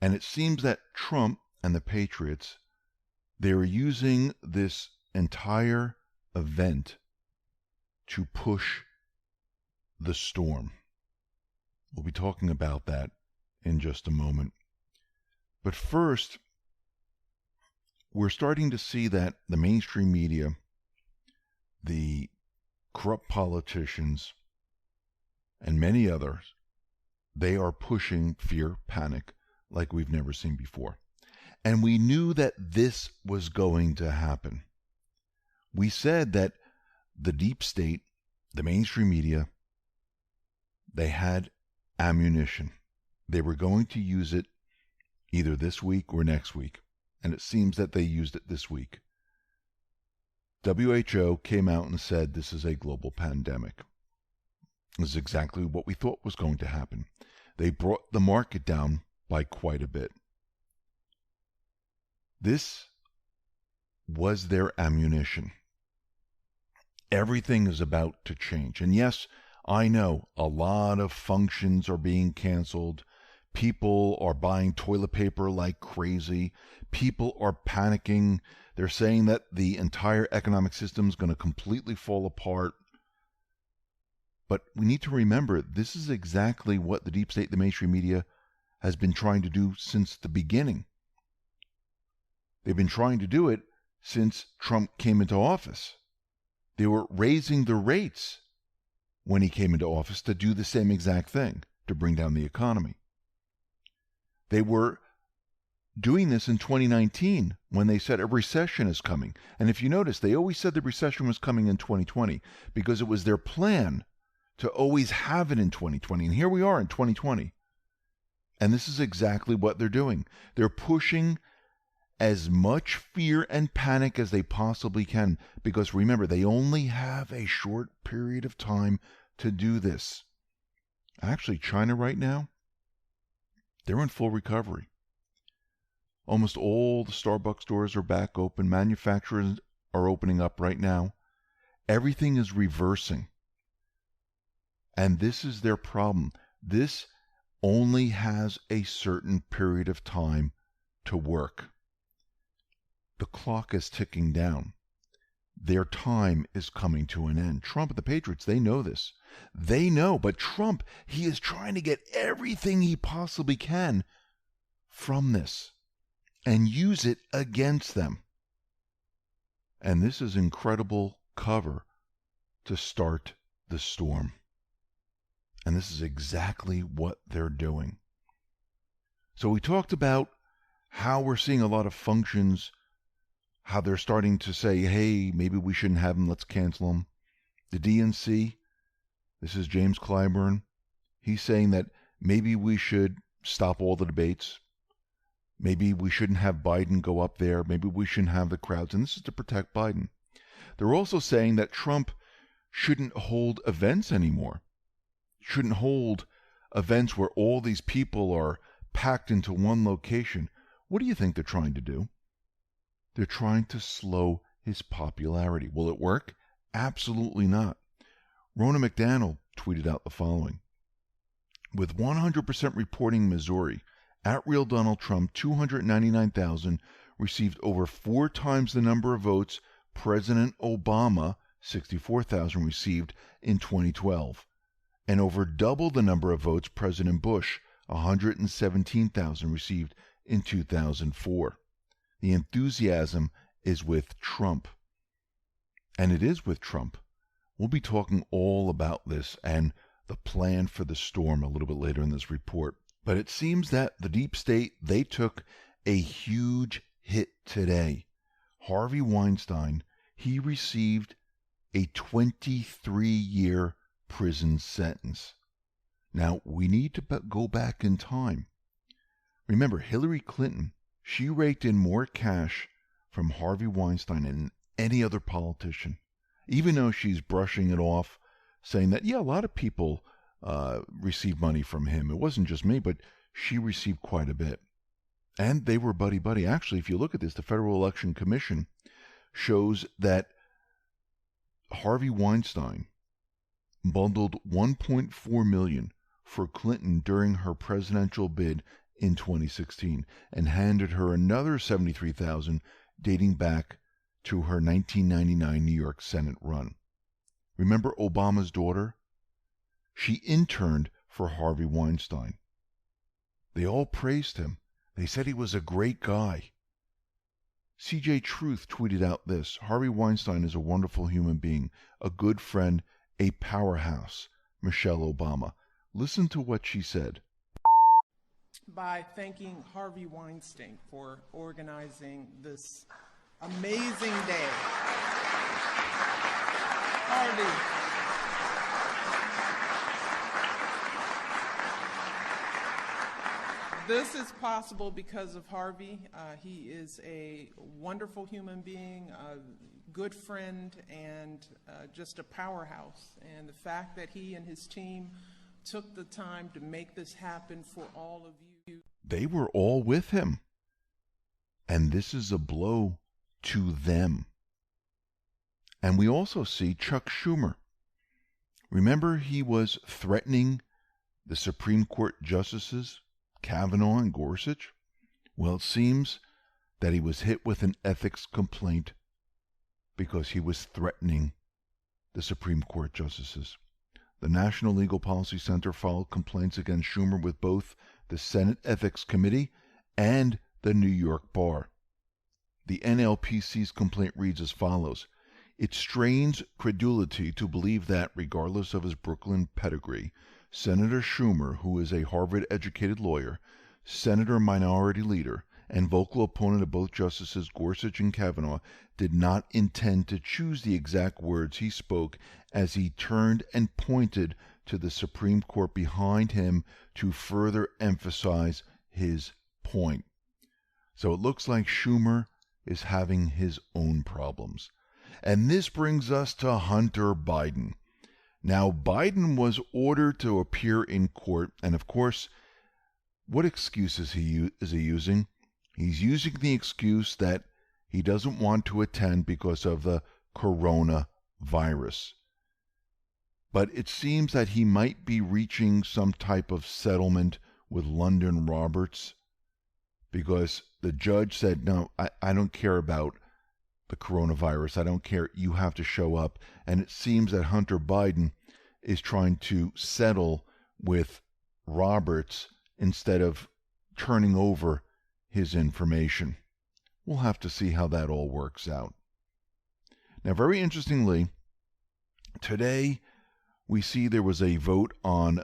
And it seems that Trump and the Patriots, they're using this entire event to push the storm. We'll be talking about that in just a moment. But first, we're starting to see that the mainstream media, the corrupt politicians, and many others, they are pushing fear, panic, like we've never seen before. And we knew that this was going to happen. We said that the deep state, the mainstream media, they had ammunition. They were going to use it either this week or next week. And it seems that they used it this week. WHO came out and said this is a global pandemic. This is exactly what we thought was going to happen. They brought the market down by quite a bit. This was their ammunition. Everything is about to change. And yes, I know a lot of functions are being canceled. People are buying toilet paper like crazy. People are panicking. They're saying that the entire economic system is going to completely fall apart. But we need to remember, this is exactly what the deep state, the mainstream media, has been trying to do since the beginning. They've been trying to do it since Trump came into office. They were raising the rates when he came into office to do the same exact thing, to bring down the economy. They were doing this in 2019 when they said a recession is coming. And if you notice, they always said the recession was coming in 2020 because it was their plan to always have it in 2020. And here we are in 2020. And this is exactly what they're doing. They're pushing as much fear and panic as they possibly can, because remember, they only have a short period of time to do this. Actually, China right now, they're in full recovery. Almost all the Starbucks stores are back open. Manufacturers are opening up right now. Everything is reversing. And this is their problem. This only has a certain period of time to work. The clock is ticking down. Their time is coming to an end. Trump and the Patriots, they know this. They know, but Trump, he is trying to get everything he possibly can from this and use it against them. And this is incredible cover to start the storm. And this is exactly what they're doing. So we talked about how we're seeing a lot of functions, how they're starting to say, hey, maybe we shouldn't have them, let's cancel them. The DNC, this is James Clyburn, he's saying that maybe we should stop all the debates. Maybe we shouldn't have Biden go up there. Maybe we shouldn't have the crowds. And this is to protect Biden. They're also saying that Trump shouldn't hold events anymore. Shouldn't hold events where all these people are packed into one location. What do you think they're trying to do? They're trying to slow his popularity. Will it work? Absolutely not. Rona McDaniel tweeted out the following. With 100% reporting Missouri, at Real Donald Trump, 299,000, received over 4 times the number of votes President Obama, 64,000, received in 2012, and over double the number of votes President Bush, 117,000, received in 2004. The enthusiasm is with Trump. And it is with Trump. We'll be talking all about this and the plan for the storm a little bit later in this report. But it seems that the deep state, they took a huge hit today. Harvey Weinstein, he received a 23-year prison sentence. Now, we need to go back in time. Remember, Hillary Clinton, she raked in more cash from Harvey Weinstein than any other politician, even though she's brushing it off, saying that, yeah, a lot of people received money from him. It wasn't just me, but she received quite a bit. And they were buddy-buddy. Actually, if you look at this, the Federal Election Commission shows that Harvey Weinstein bundled $1.4 million for Clinton during her presidential bid in 2016 and handed her another $73,000 dating back to her 1999 New York Senate run. Remember Obama's daughter? She interned for Harvey Weinstein. They all praised him. They said he was a great guy. CJ Truth tweeted out this: Harvey Weinstein is a wonderful human being, a good friend, a powerhouse. Michelle Obama. Listen to what she said. By thanking Harvey Weinstein for organizing this amazing day. Harvey. This is possible because of Harvey. He is a wonderful human being, a good friend, and just a powerhouse. And the fact that he and his team took the time to make this happen for all of you. They were all with him. And this is a blow to them. And we also see Chuck Schumer. Remember, he was threatening the Supreme Court justices, Kavanaugh and Gorsuch? Well, it seems that he was hit with an ethics complaint because he was threatening the Supreme Court justices. The National Legal Policy Center filed complaints against Schumer with both the Senate Ethics Committee and the New York Bar. The NLPC's complaint reads as follows: It strains credulity to believe that, regardless of his Brooklyn pedigree, Senator Schumer, who is a Harvard-educated lawyer, Senator Minority Leader, and vocal opponent of both Justices Gorsuch and Kavanaugh, did not intend to choose the exact words he spoke as he turned and pointed to the Supreme Court behind him to further emphasize his point. So it looks like Schumer is having his own problems. And this brings us to Hunter Biden. Now, Biden was ordered to appear in court, and of course, what excuse is he using? He's using the excuse that he doesn't want to attend because of the coronavirus. But it seems that he might be reaching some type of settlement with London Roberts, because the judge said, no, I don't care about the coronavirus. I don't care. You have to show up. And it seems that Hunter Biden is trying to settle with Roberts instead of turning over his information. We'll have to see how that all works out. Now, very interestingly, today we see there was a vote on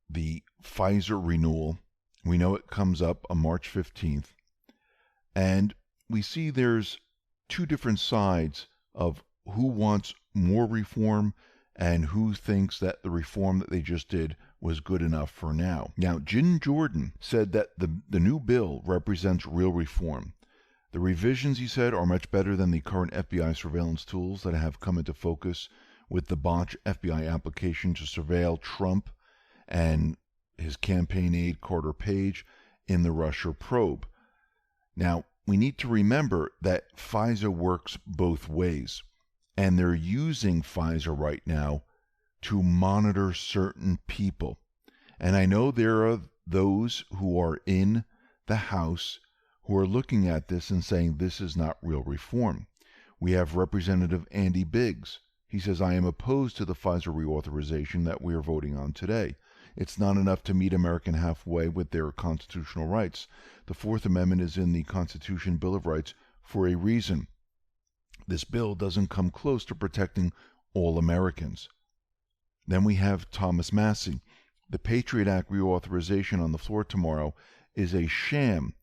the Pfizer renewal. We know it comes up on March 15th. And we see there's two different sides of who wants more reform and who thinks that the reform that they just did was good enough for now. Now, Jim Jordan said that the new bill represents real reform. The revisions, he said, are much better than the current FBI surveillance tools that have come into focus with the botched FBI application to surveil Trump and his campaign aide Carter Page in the Russia probe. Now, we need to remember that Pfizer works both ways, and they're using Pfizer right now to monitor certain people. And I know there are those who are in the House who are looking at this and saying this is not real reform. We have Representative Andy Biggs. He says, I am opposed to the Pfizer reauthorization that we are voting on today. It's not enough to meet American halfway with their constitutional rights. The Fourth Amendment is in the Constitution Bill of Rights for a reason. This bill doesn't come close to protecting all Americans. Then we have Thomas Massie. The Patriot Act reauthorization on the floor tomorrow is a sham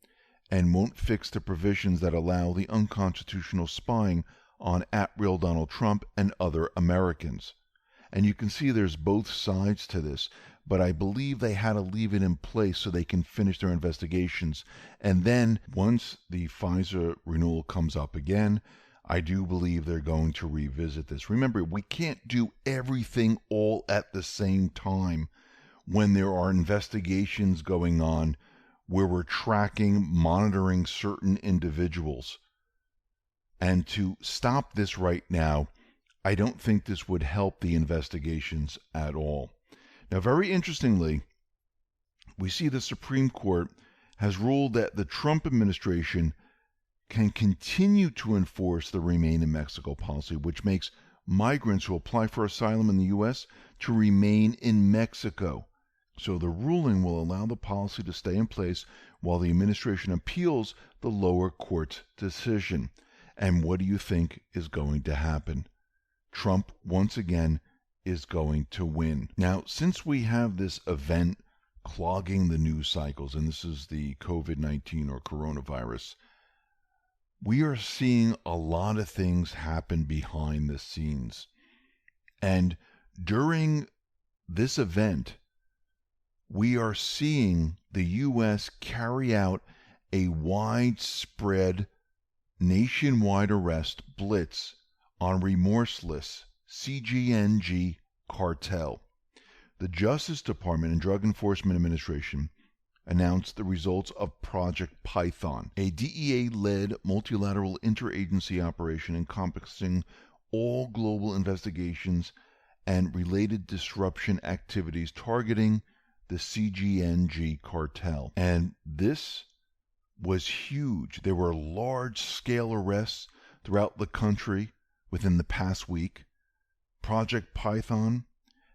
and won't fix the provisions that allow the unconstitutional spying on @real Donald Trump and other Americans. And you can see there's both sides to this, but I believe they had to leave it in place so they can finish their investigations. And then once the Pfizer renewal comes up again, I do believe they're going to revisit this. Remember, we can't do everything all at the same time when there are investigations going on where we're tracking, monitoring certain individuals. And to stop this right now, I don't think this would help the investigations at all. Now, very interestingly, we see the Supreme Court has ruled that the Trump administration can continue to enforce the Remain in Mexico policy, which makes migrants who apply for asylum in the U.S. to remain in Mexico. So the ruling will allow the policy to stay in place while the administration appeals the lower court's decision. And what do you think is going to happen? Trump, once again, is going to win. Now, since we have this event clogging the news cycles, and this is the COVID-19 or coronavirus, we are seeing a lot of things happen behind the scenes. And during this event, we are seeing the U.S. carry out a widespread nationwide arrest blitz on remorseless CGNG cartel. The Justice Department and Drug Enforcement Administration announced the results of Project Python, a DEA-led multilateral interagency operation encompassing all global investigations and related disruption activities targeting the CGNG cartel. And this was huge. There were large-scale arrests throughout the country within the past week. Project Python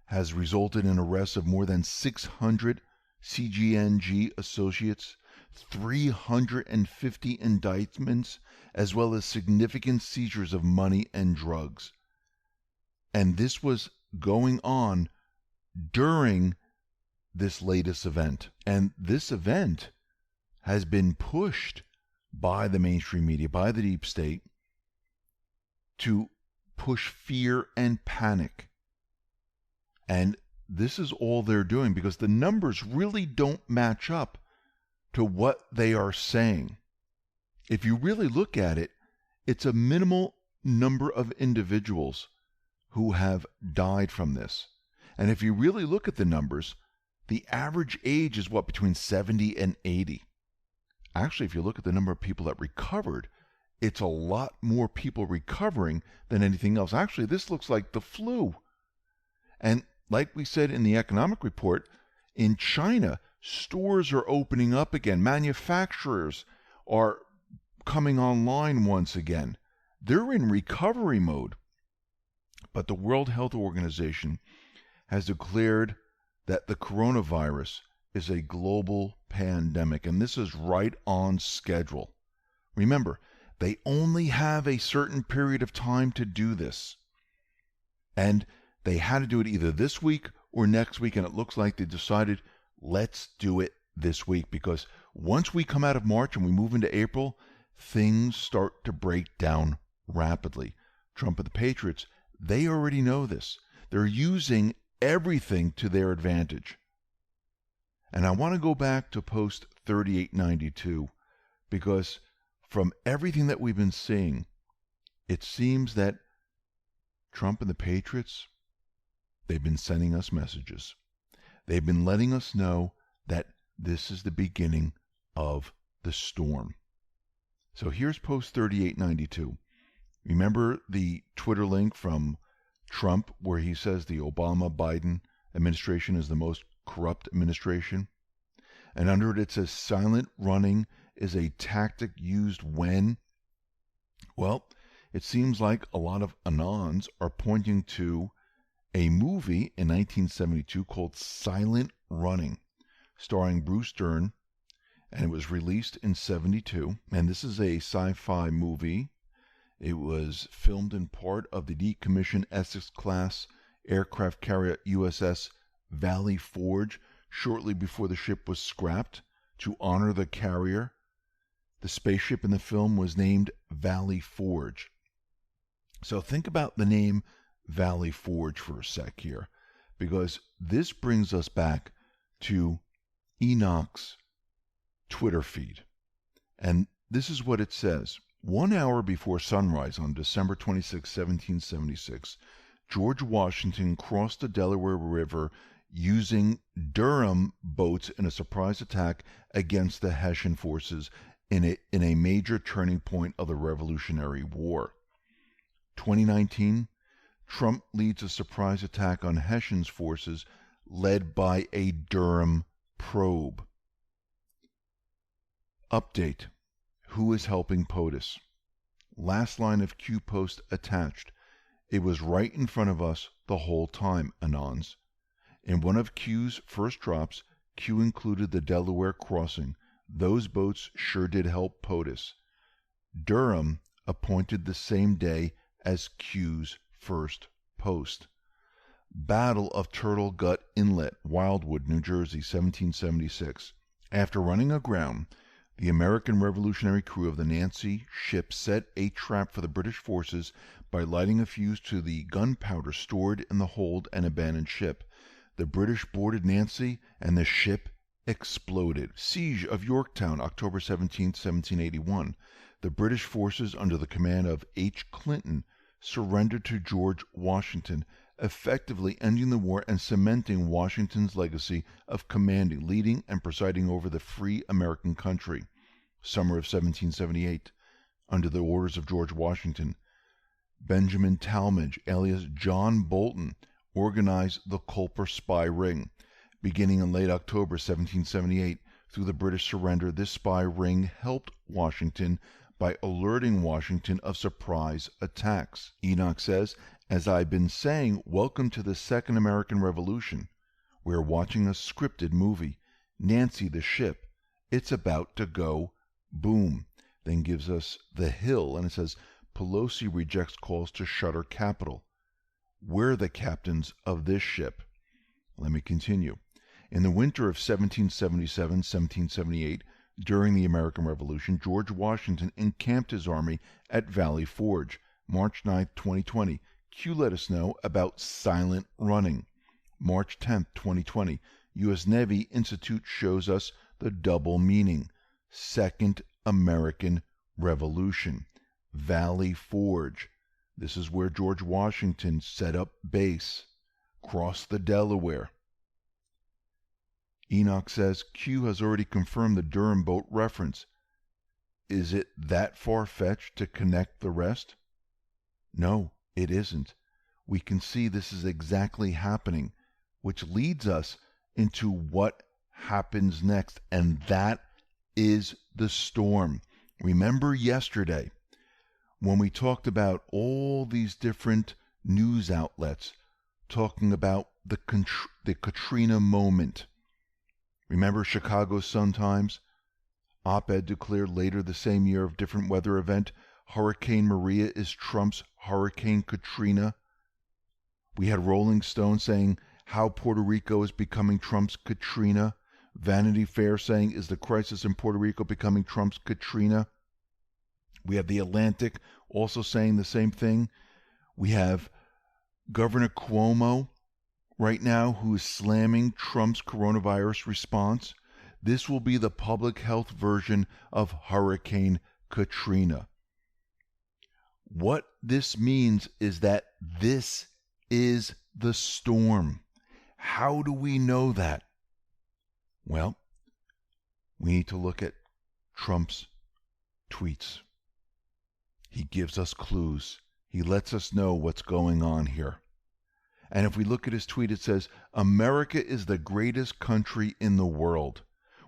has resulted in arrests of more than 600 CGNG associates, 350 indictments, as well as significant seizures of money and drugs. And this was going on during this latest event. And this event has been pushed by the mainstream media, by the deep state, to push fear and panic. And this is all they're doing because the numbers really don't match up to what they are saying. If you really look at it, it's a minimal number of individuals who have died from this. And if you really look at the numbers, the average age is between 70 and 80. Actually, if you look at the number of people that recovered, it's a lot more people recovering than anything else. Actually, this looks like the flu. And like we said in the economic report, in China, stores are opening up again. Manufacturers are coming online once again. They're in recovery mode. But the World Health Organization has declared that the coronavirus is a global pandemic, and this is right on schedule. Remember, they only have a certain period of time to do this. And they had to do it either this week or next week, and it looks like they decided, let's do it this week, because once we come out of March and we move into April, things start to break down rapidly. Trump and the Patriots, they already know this. They're using everything to their advantage. And I want to go back to post 3892 because from everything that we've been seeing, it seems that Trump and the Patriots, they've been sending us messages. They've been letting us know that this is the beginning of the storm. So here's post 3892. Remember the Twitter link from Trump where he says the Obama-Biden administration is the most corrupt administration? And under it, it says silent running is a tactic used when? Well, it seems like a lot of Anons are pointing to a movie in 1972 called Silent Running, starring Bruce Dern, and it was released in 72. And this is a sci-fi movie. It was filmed in part of the decommissioned Essex-class aircraft carrier USS Valley Forge shortly before the ship was scrapped to honor the carrier. The spaceship in the film was named Valley Forge. So think about the name Valley Forge for a sec here, because this brings us back to Enoch's Twitter feed. And this is what it says. 1 hour before sunrise on December 26, 1776, George Washington crossed the Delaware River using Durham boats in a surprise attack against the Hessian forces in a major turning point of the Revolutionary War. 2019, Trump leads a surprise attack on Hessian's forces led by a Durham probe. Update. Who is helping POTUS? Last line of Q post attached. It was right in front of us the whole time, Anons. In one of Q's first drops, Q included the Delaware crossing. Those boats sure did help POTUS. Durham appointed the same day as Q's first post. Battle of Turtle Gut Inlet, Wildwood, New Jersey, 1776. After running aground, the American Revolutionary crew of the Nancy ship set a trap for the British forces by lighting a fuse to the gunpowder stored in the hold and abandoned ship. The British boarded Nancy, and the ship exploded. Siege of Yorktown, October 17, 1781. The British forces, under the command of H. Clinton, surrendered to George Washington, effectively ending the war and cementing Washington's legacy of commanding, leading, and presiding over the free American country. Summer of 1778. Under the orders of George Washington, Benjamin Talmadge, alias John Bolton, organized the Culper spy ring. Beginning in late October 1778, through the British surrender, this spy ring helped Washington by alerting Washington of surprise attacks. Enoch says, as I've been saying, welcome to the Second American Revolution. We're watching a scripted movie. Nancy the ship. It's about to go boom. Then gives us the Hill, and it says, Pelosi rejects calls to shutter Capitol. We're the captains of this ship. Let me continue. In the winter of 1777-1778, during the American Revolution, George Washington encamped his army at Valley Forge. March 9, 2020. Q let us know about silent running. March 10, 2020. U.S. Navy Institute shows us the double meaning. Second American Revolution. Valley Forge. This is where George Washington set up base. Crossed the Delaware. Enoch says Q has already confirmed the Durham boat reference. Is it that far-fetched to connect the rest? No, it isn't. We can see this is exactly happening, which leads us into what happens next, and that is the storm. Remember yesterday when we talked about all these different news outlets talking about the Katrina moment. Remember Chicago Sun-Times? Op-ed declared later the same year of different weather event, Hurricane Maria is Trump's Hurricane Katrina. We had Rolling Stone saying how Puerto Rico is becoming Trump's Katrina. Vanity Fair saying, is the crisis in Puerto Rico becoming Trump's Katrina? We have The Atlantic also saying the same thing. We have Governor Cuomo right now who is slamming Trump's coronavirus response. This will be the public health version of Hurricane Katrina. What this means is that this is the storm. How do we know that? Well, we need to look at Trump's tweets. He gives us clues. He lets us know what's going on here. And if we look at his tweet, it says, America is the greatest country in the world.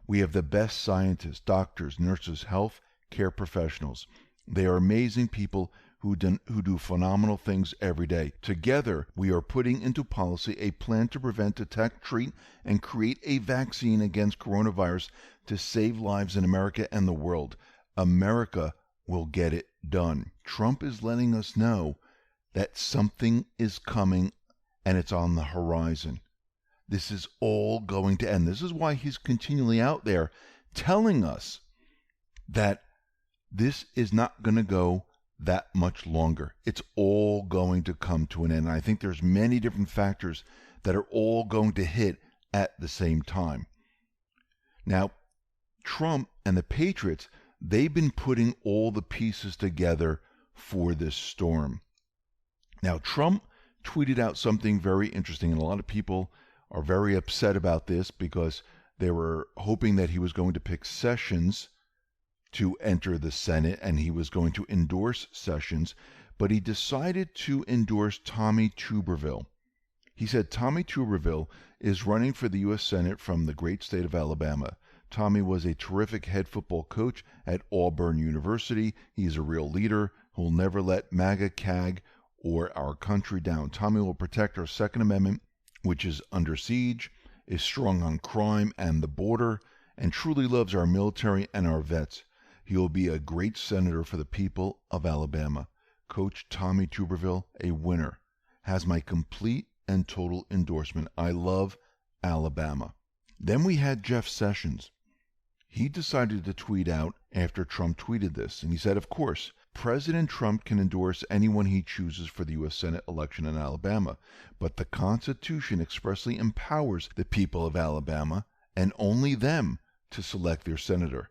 We have the best scientists, doctors, nurses, health care professionals. They are amazing people who do phenomenal things every day. Together, we are putting into policy a plan to prevent, detect, treat, and create a vaccine against coronavirus to save lives in America and the world. America will get it done. Trump is letting us know that something is coming and it's on the horizon. This is all going to end. This is why he's continually out there telling us that this is not going to go that much longer. It's all going to come to an end. I think there's many different factors that are all going to hit at the same time. Now, Trump and the Patriots, they've been putting all the pieces together for this storm. Now, Trump tweeted out something very interesting, and a lot of people are very upset about this because they were hoping that he was going to pick Sessions to enter the Senate and he was going to endorse Sessions, but he decided to endorse Tommy Tuberville. He said Tommy Tuberville is running for the U.S. Senate from the great state of Alabama. Tommy was a terrific head football coach at Auburn University. He's a real leader who'll never let MAGA, CAG, or our country down. Tommy will protect our Second Amendment, which is under siege, is strong on crime and the border, and truly loves our military and our vets. He will be a great senator for the people of Alabama. Coach Tommy Tuberville, a winner, has my complete and total endorsement. I love Alabama. Then we had Jeff Sessions. He decided to tweet out after Trump tweeted this, and he said, of course, President Trump can endorse anyone he chooses for the U.S. Senate election in Alabama, but the Constitution expressly empowers the people of Alabama and only them to select their senator.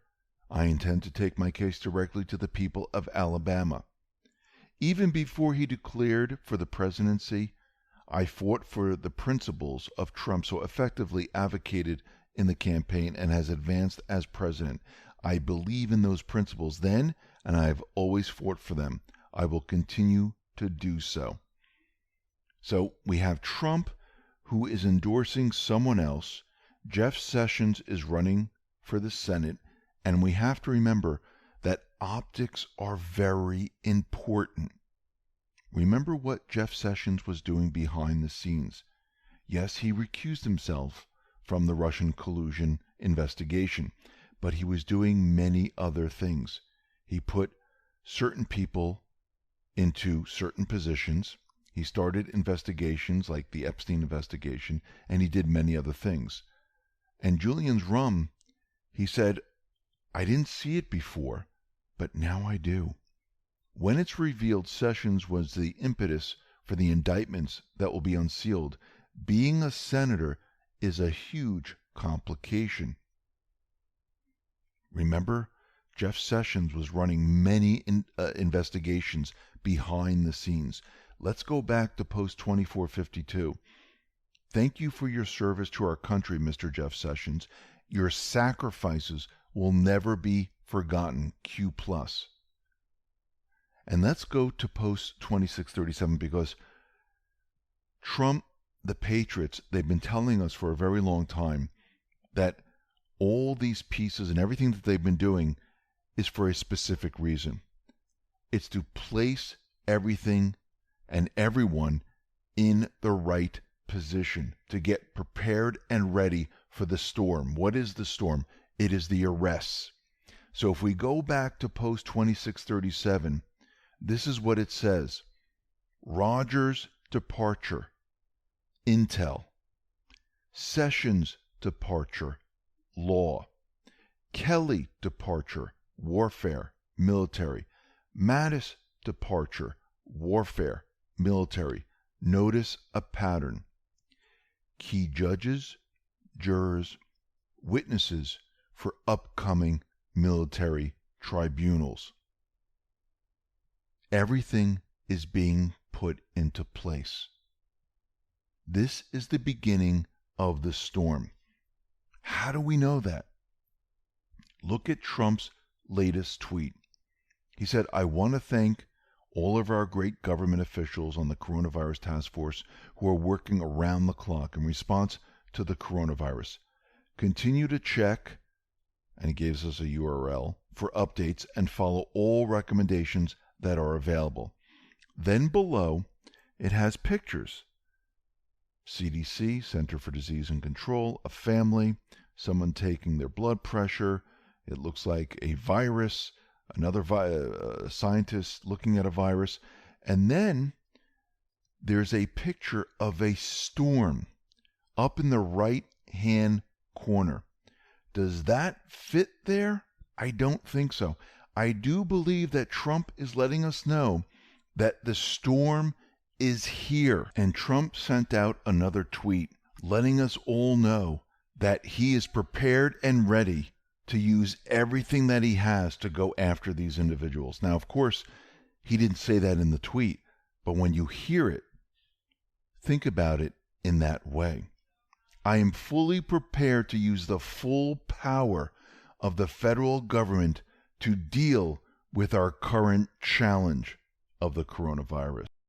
I intend to take my case directly to the people of Alabama. Even before he declared for the presidency, I fought for the principles of Trump, so effectively advocated in the campaign and has advanced as president. I believe in those principles then, and I have always fought for them. I will continue to do so. So we have Trump, who is endorsing someone else. Jeff Sessions is running for the Senate, and we have to remember that optics are very important. Remember what Jeff Sessions was doing behind the scenes. Yes, he recused himself from the Russian collusion investigation, but he was doing many other things. He put certain people into certain positions. He started investigations like the Epstein investigation, and he did many other things. And Julian's rum, he said, I didn't see it before, but now I do. When it's revealed Sessions was the impetus for the indictments that will be unsealed, being a senator is a huge complication. Remember, Jeff Sessions was running many investigations behind the scenes. Let's go back to post 2452. Thank you for your service to our country, Mr. Jeff Sessions. Your sacrifices will never be forgotten. Q+. And let's go to post 2637 because Trump, the Patriots, they've been telling us for a very long time that all these pieces and everything that they've been doing is for a specific reason. It's to place everything and everyone in the right position, to get prepared and ready for the storm. What is the storm? It is the arrests. So if we go back to post 2637, this is what it says. Rogers' departure, intel. Sessions' departure, law. Kelly departure, warfare, military. Mattis departure, warfare, military. Notice a pattern. Key judges, jurors, witnesses for upcoming military tribunals. Everything is being put into place. This is the beginning of the storm. How do we know that? Look at Trump's latest tweet. He said, I want to thank all of our great government officials on the coronavirus task force who are working around the clock in response to the coronavirus. Continue to check, and he gives us a URL, for updates and follow all recommendations that are available. Then below, it has pictures. CDC, Center for Disease and Control, a family, someone taking their blood pressure. It looks like a virus, another scientist looking at a virus. And then there's a picture of a storm up in the right-hand corner. Does that fit there? I don't think so. I do believe that Trump is letting us know that the storm is here. And Trump sent out another tweet letting us all know that he is prepared and ready to use everything that he has to go after these individuals. Now, of course, he didn't say that in the tweet, but when you hear it, think about it in that way. I am fully prepared to use the full power of the federal government to deal with our current challenge of the coronavirus.